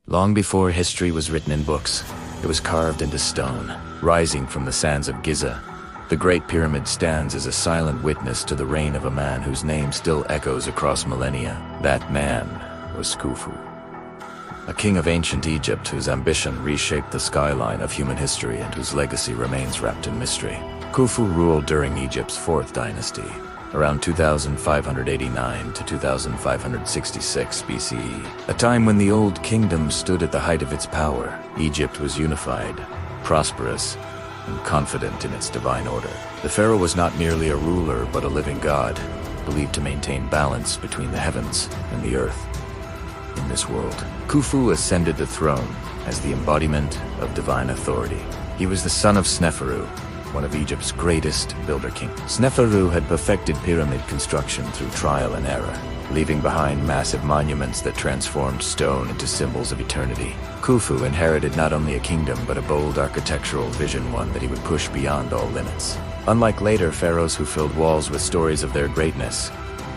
Long before history was written in books, it was carved into stone, rising from the sands of Giza. The Great Pyramid stands as a silent witness to the reign of a man whose name still echoes across millennia. That man was Khufu, a king of ancient Egypt whose ambition reshaped the skyline of human history and whose legacy remains wrapped in mystery. Khufu ruled during Egypt's 4th dynasty, around 2589 to 2566 BCE, a time when the Old Kingdom stood at the height of its power. Egypt was unified, prosperous, and confident in its divine order. The pharaoh was not merely a ruler, but a living god, believed to maintain balance between the heavens and the earth. In this world, Khufu ascended the throne as the embodiment of divine authority. He was the son of Sneferu, one of Egypt's greatest builder kings. Sneferu had perfected pyramid construction through trial and error, leaving behind massive monuments that transformed stone into symbols of eternity. Khufu inherited not only a kingdom but a bold architectural vision, one that he would push beyond all limits. Unlike later pharaohs who filled walls with stories of their greatness,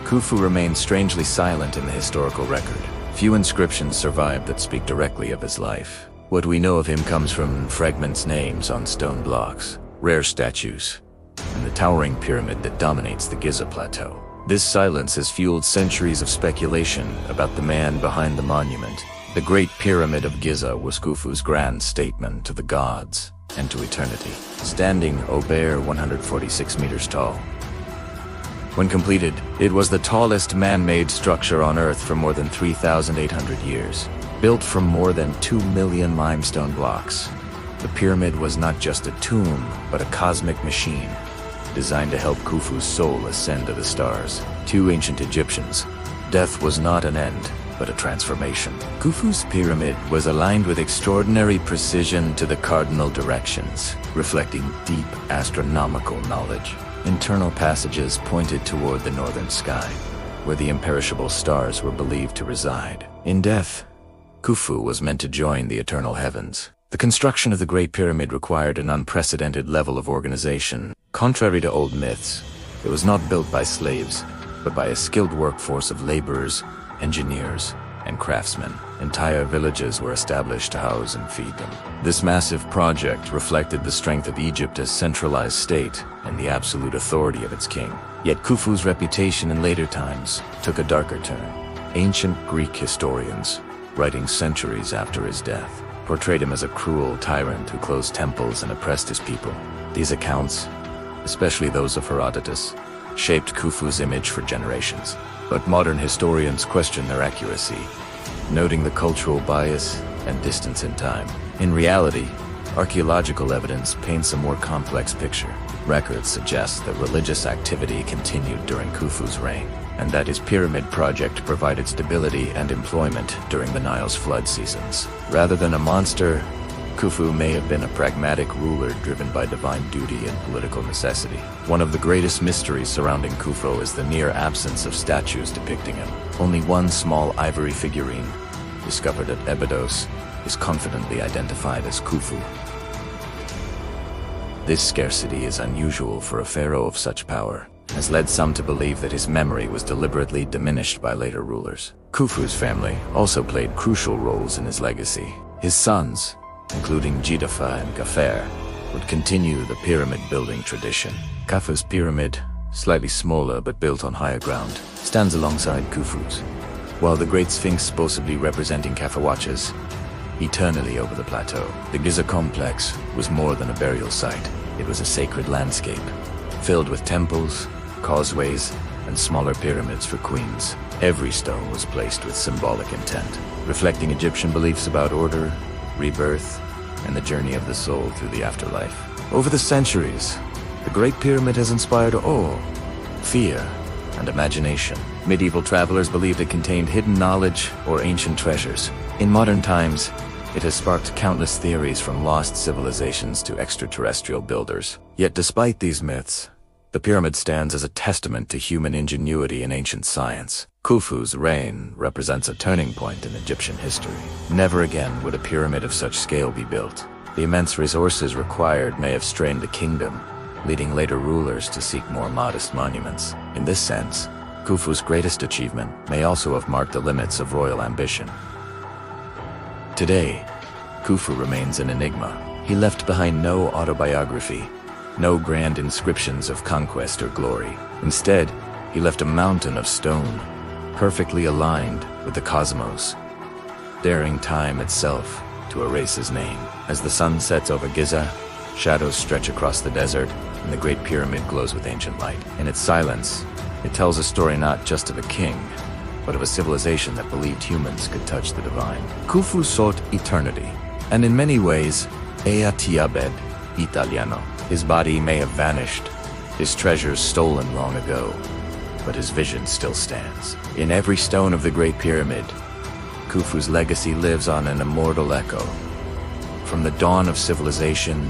Khufu remained strangely silent in the historical record. Few inscriptions survive that speak directly of his life. What we know of him comes from fragments, names on stone blocks, rare statues, and the towering pyramid that dominates the Giza plateau. This silence has fueled centuries of speculation about the man behind the monument. The Great Pyramid of Giza was Khufu's grand statement to the gods and to eternity, standing a bare 146 meters tall. When completed, it was the tallest man-made structure on Earth for more than 3,800 years. Built from more than 2 million limestone blocks, the pyramid was not just a tomb, but a cosmic machine, designed to help Khufu's soul ascend to the stars. To ancient Egyptians, death was not an end, but a transformation. Khufu's pyramid was aligned with extraordinary precision to the cardinal directions, reflecting deep astronomical knowledge. Internal passages pointed toward the northern sky, where the imperishable stars were believed to reside. In death, Khufu was meant to join the eternal heavens. The construction of the Great Pyramid required an unprecedented level of organization. Contrary to old myths, it was not built by slaves, but by a skilled workforce of laborers, engineers, and craftsmen. Entire villages were established to house and feed them. This massive project reflected the strength of Egypt as centralized state and the absolute authority of its king. Yet Khufu's reputation in later times took a darker turn. Ancient Greek historians, writing centuries after his death, portrayed him as a cruel tyrant who closed temples and oppressed his people. These accounts, especially those of Herodotus, shaped Khufu's image for generations. But modern historians question their accuracy, noting the cultural bias and distance in time. In reality, archaeological evidence paints a more complex picture. Records suggest that religious activity continued during Khufu's reign, and that his pyramid project provided stability and employment during the Nile's flood seasons. Rather than a monster, Khufu may have been a pragmatic ruler driven by divine duty and political necessity. One of the greatest mysteries surrounding Khufu is the near absence of statues depicting him. Only one small ivory figurine, discovered at Abydos, is confidently identified as Khufu. This scarcity is unusual for a pharaoh of such power, has led some to believe that his memory was deliberately diminished by later rulers. Khufu's family also played crucial roles in his legacy. His sons, including Jidafa and Gafer, would continue the pyramid-building tradition. Khufu's pyramid, slightly smaller but built on higher ground, stands alongside Khufu's, while the Great Sphinx, supposedly representing Khufu, watches eternally over the plateau. The Giza complex was more than a burial site. It was a sacred landscape, filled with temples, causeways, and smaller pyramids for queens. Every stone was placed with symbolic intent, reflecting Egyptian beliefs about order, rebirth, and the journey of the soul through the afterlife. Over the centuries, the Great Pyramid has inspired awe, fear, and imagination. Medieval travelers believed it contained hidden knowledge or ancient treasures. In modern times, it has sparked countless theories, from lost civilizations to extraterrestrial builders. Yet despite these myths, the pyramid stands as a testament to human ingenuity and ancient science. Khufu's reign represents a turning point in Egyptian history. Never again would a pyramid of such scale be built. The immense resources required may have strained the kingdom, leading later rulers to seek more modest monuments. In this sense, Khufu's greatest achievement may also have marked the limits of royal ambition. Today, Khufu remains an enigma. He left behind no autobiography, no grand inscriptions of conquest or glory. Instead, he left a mountain of stone, perfectly aligned with the cosmos, daring time itself to erase his name. As the sun sets over Giza, shadows stretch across the desert, and the Great Pyramid glows with ancient light. In its silence, it tells a story not just of a king, but of a civilization that believed humans could touch the divine. Khufu sought eternity, and in many ways, ea tiabed italiano. His body may have vanished, his treasures stolen long ago, but his vision still stands. In every stone of the Great Pyramid, Khufu's legacy lives on an immortal echo. From the dawn of civilization